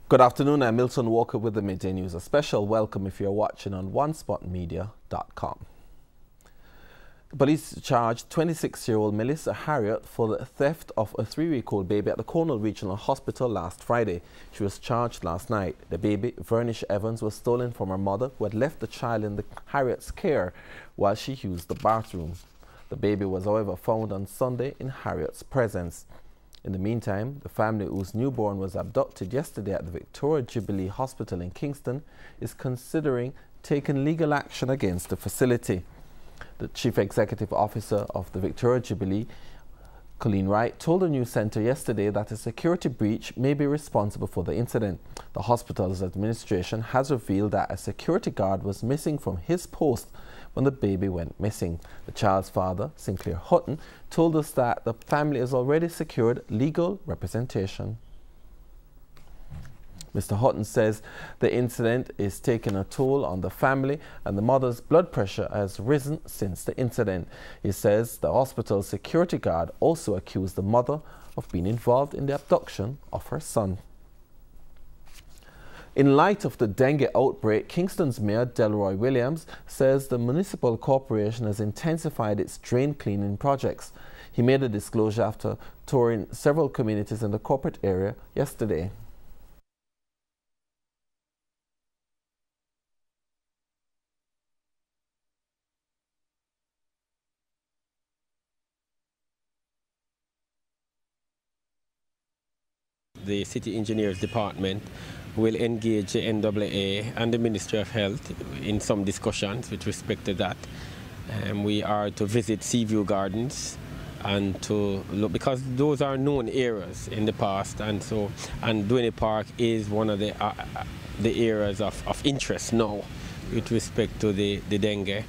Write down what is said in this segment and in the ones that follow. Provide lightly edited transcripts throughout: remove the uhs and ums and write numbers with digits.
Good afternoon, I'm Milton Walker with the Midday News. A special welcome if you're watching on onespotmedia.com. The police charged 26-year-old Melissa Harriott for the theft of a 3-week-old baby at the Cornwall Regional Hospital last Friday. She was charged last night. The baby, Vernish Evans, was stolen from her mother, who had left the child in Harriott's care while she used the bathroom. The baby was, however, found on Sunday in Harriott's presence. In the meantime, the family whose newborn was abducted yesterday at the Victoria Jubilee Hospital in Kingston is considering taking legal action against the facility. The Chief Executive Officer of the Victoria Jubilee, Colleen Wright, told the news centre yesterday that a security breach may be responsible for the incident. The hospital's administration has revealed that a security guard was missing from his post when the baby went missing. The child's father, Sinclair Hutton, told us that the family has already secured legal representation. Mr. Hutton says the incident is taking a toll on the family and the mother's blood pressure has risen since the incident. He says the hospital's security guard also accused the mother of being involved in the abduction of her son. In light of the dengue outbreak, Kingston's Mayor Delroy Williams says the municipal corporation has intensified its drain cleaning projects. He made a disclosure after touring several communities in the corporate area yesterday. The City Engineers Department will engage the NAA and the Ministry of Health in some discussions with respect to that. We are to visit Seaview Gardens and to look, because those are known areas in the past, and Duane Park is one of the areas of interest now with respect to the dengue.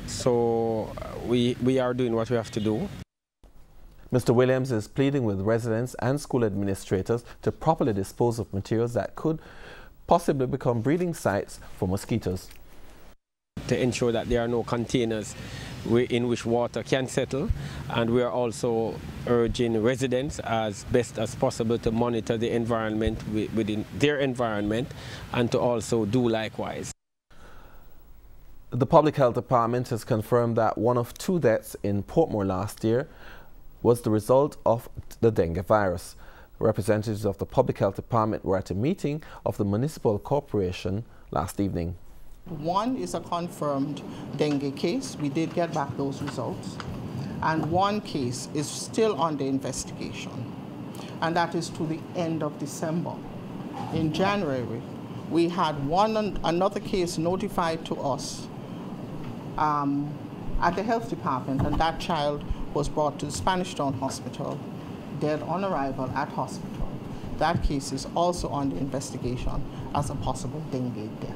So we are doing what we have to do. Mr. Williams is pleading with residents and school administrators to properly dispose of materials that could possibly become breeding sites for mosquitoes. To ensure that there are no containers in which water can settle, and we are also urging residents as best as possible to monitor the environment within their environment and to also do likewise. The Public Health Department has confirmed that one of 2 deaths in Portmore last year was the result of the dengue virus. Representatives of the Public Health Department were at a meeting of the Municipal Corporation last evening. One is a confirmed dengue case. We did get back those results. And one case is still under investigation. And that is to the end of December. In January, we had another case notified to us at the Health Department, and that child was brought to the Spanish Town Hospital, dead on arrival at hospital. That case is also under investigation as a possible dengue death.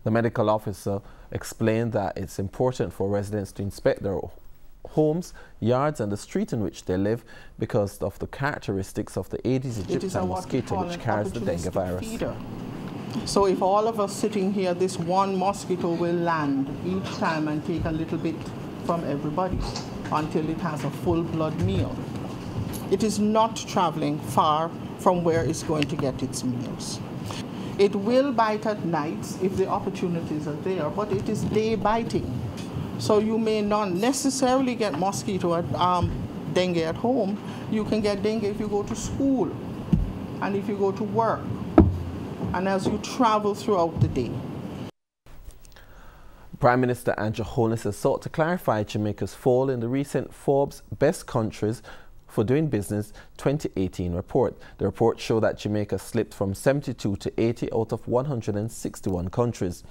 The medical officer explained that it's important for residents to inspect their homes, yards and the street in which they live because of the characteristics of the Aedes aegypti mosquito which carries the dengue virus. Feeder. So if all of us sitting here, this one mosquito will land each time and take a little bit from everybody until it has a full-blood meal. It is not traveling far from where it's going to get its meals. It will bite at nights if the opportunities are there, but it is day biting. So you may not necessarily get dengue at home. You can get dengue if you go to school and if you go to work and as you travel throughout the day. Prime Minister Andrew Holness has sought to clarify Jamaica's fall in the recent Forbes Best Countries for Doing Business 2018 report. The report showed that Jamaica slipped from 72 to 80 out of 161 countries.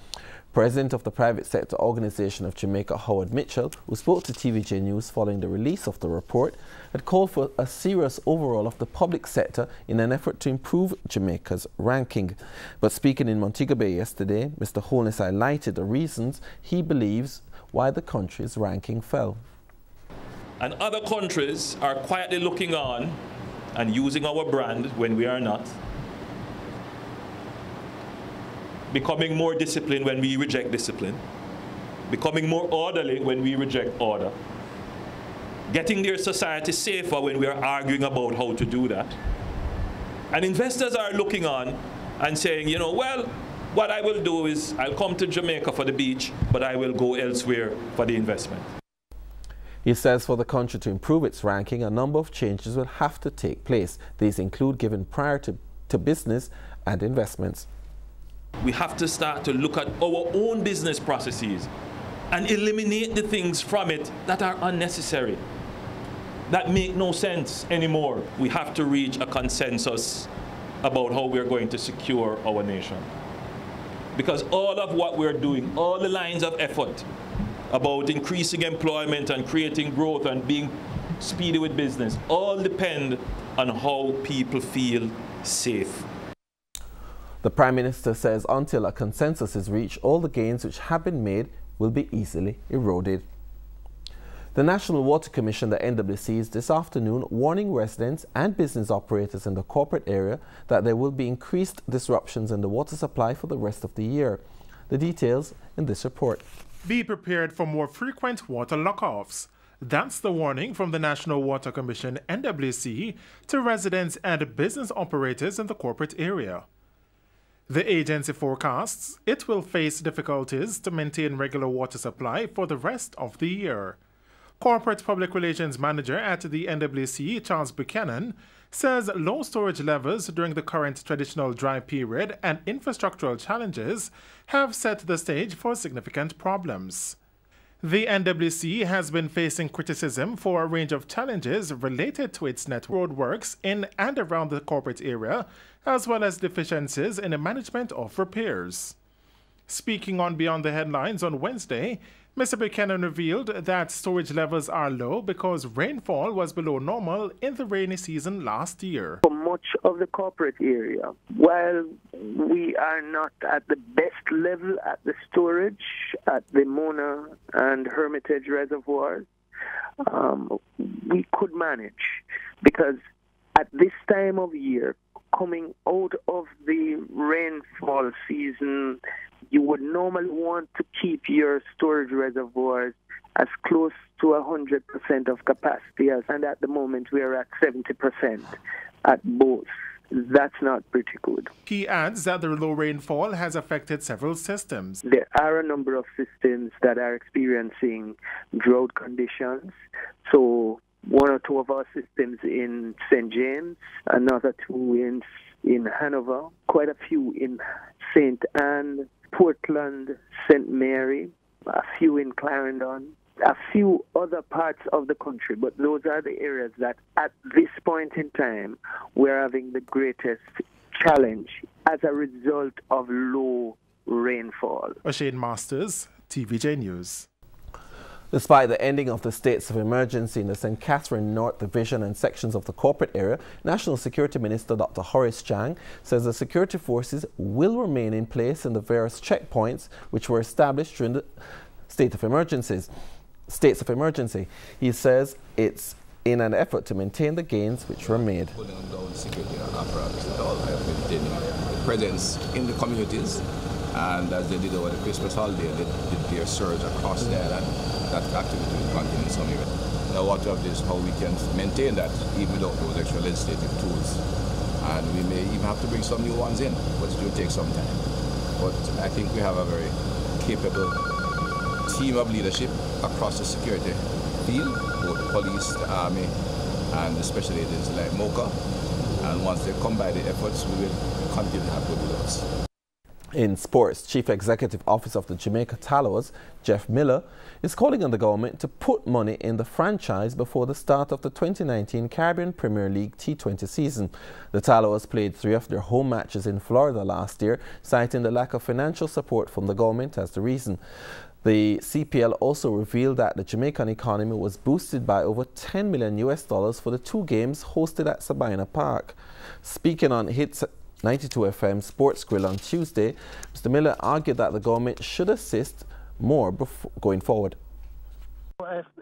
President of the private sector organization of Jamaica, Howard Mitchell, who spoke to TVJ News following the release of the report, had called for a serious overhaul of the public sector in an effort to improve Jamaica's ranking. But speaking in Montego Bay yesterday, Mr. Holness highlighted the reasons he believes why the country's ranking fell. And other countries are quietly looking on and using our brand when we are not. Becoming more disciplined when we reject discipline. Becoming more orderly when we reject order. Getting their society safer when we are arguing about how to do that. And investors are looking on and saying, you know, well, what I will do is I'll come to Jamaica for the beach, but I will go elsewhere for the investment. He says for the country to improve its ranking, a number of changes will have to take place. These include giving priority to business and investments. We have to start to look at our own business processes and eliminate the things from it that are unnecessary, that make no sense anymore. We have to reach a consensus about how we're going to secure our nation. Because all of what we're doing, all the lines of effort about increasing employment and creating growth and being speedy with business, all depend on how people feel safe. The Prime Minister says until a consensus is reached, all the gains which have been made will be easily eroded. The National Water Commission, the NWC, is this afternoon warning residents and business operators in the corporate area that there will be increased disruptions in the water supply for the rest of the year. The details in this report. Be prepared for more frequent water lockoffs. That's the warning from the National Water Commission, NWC, to residents and business operators in the corporate area. The agency forecasts it will face difficulties to maintain regular water supply for the rest of the year. Corporate Public Relations Manager at the NWC, Charles Buchanan, says low storage levels during the current traditional dry period and infrastructural challenges have set the stage for significant problems. The NWC has been facing criticism for a range of challenges related to its network roadworks in and around the corporate area, as well as deficiencies in the management of repairs. Speaking on Beyond the Headlines on Wednesday, Mr. Buchanan revealed that storage levels are low because rainfall was below normal in the rainy season last year. For much of the corporate area, while we are not at the best level at the storage at the Mona and Hermitage reservoirs, we could manage because at this time of year, coming out of the rainfall season, you would normally want to keep your storage reservoirs as close to 100% of capacity as, and at the moment we are at 70% at both. That's not pretty good. He adds that the low rainfall has affected several systems. There are a number of systems that are experiencing drought conditions. So one or two of our systems in St. James, another two in Hanover, quite a few in St. Anne, Portland, St. Mary, a few in Clarendon, a few other parts of the country, but those are the areas that at this point in time we're having the greatest challenge as a result of low rainfall. O'Shane Masters, TVJ News. Despite the ending of the states of emergency in the St. Catherine North Division and sections of the corporate area, National Security Minister Dr. Horace Chang says the security forces will remain in place in the various checkpoints which were established during the states of emergency. He says it's in an effort to maintain the gains which were made. Pulling down security apparatus at all, maintaining the presence in the communities, and as they did over the Christmas holiday, they did their surge across the island. That activity will continue in some areas. Now what we have is how we can maintain that even without those extra legislative tools. And we may even have to bring some new ones in, but it will take some time. But I think we have a very capable team of leadership across the security field, both the police, the army, and the special agents like MOCA. And once they combine the efforts, we will continue to have good results. In sports, Chief Executive Officer of the Jamaica Tallowers, Jeff Miller, is calling on the government to put money in the franchise before the start of the 2019 Caribbean Premier League T20 season. The Tallowers played 3 of their home matches in Florida last year, citing the lack of financial support from the government as the reason. The CPL also revealed that the Jamaican economy was boosted by over $10 million for the 2 games hosted at Sabina Park. Speaking on Hits 92 FM Sports Grill on Tuesday, Mr. Miller argued that the government should assist more going forward.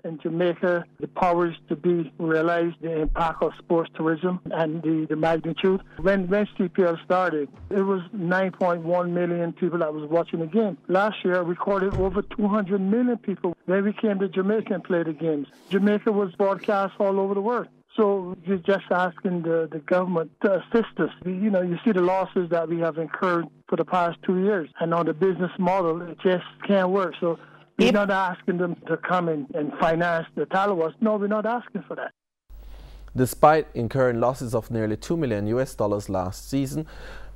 In Jamaica, the powers to be realized the impact of sports tourism and the magnitude. When CPL started, it was 9.1 million people that was watching the game. Last year, we recorded over 200 million people. Then we came to Jamaica and played the games. Jamaica was broadcast all over the world. So you're just asking the government to assist us. You see the losses that we have incurred for the past 2 years, and on the business model, it just can't work. So we're not asking them to come in and finance the Talawas. No, we're not asking for that. Despite incurring losses of nearly $2 million last season,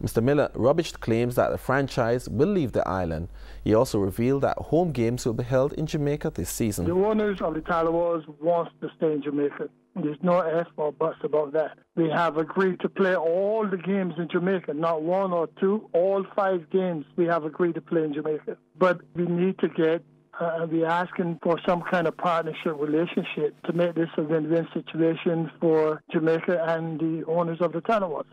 Mr. Miller rubbished claims that the franchise will leave the island. He also revealed that home games will be held in Jamaica this season. The owners of the Talawas want to stay in Jamaica. There's no ifs or buts about that. We have agreed to play all the games in Jamaica, not 1 or 2, all 5 games we have agreed to play in Jamaica. But we need to get we're asking for some kind of partnership relationship to make this a win-win situation for Jamaica and the owners of the Talawas.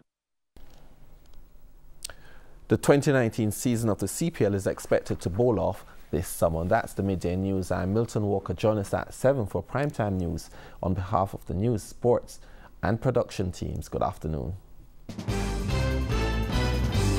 The 2019 season of the CPL is expected to bowl off this summer. That's the Midday News. I'm Milton Walker. Join us at 7 for Primetime News. On behalf of the news, sports and production teams, good afternoon.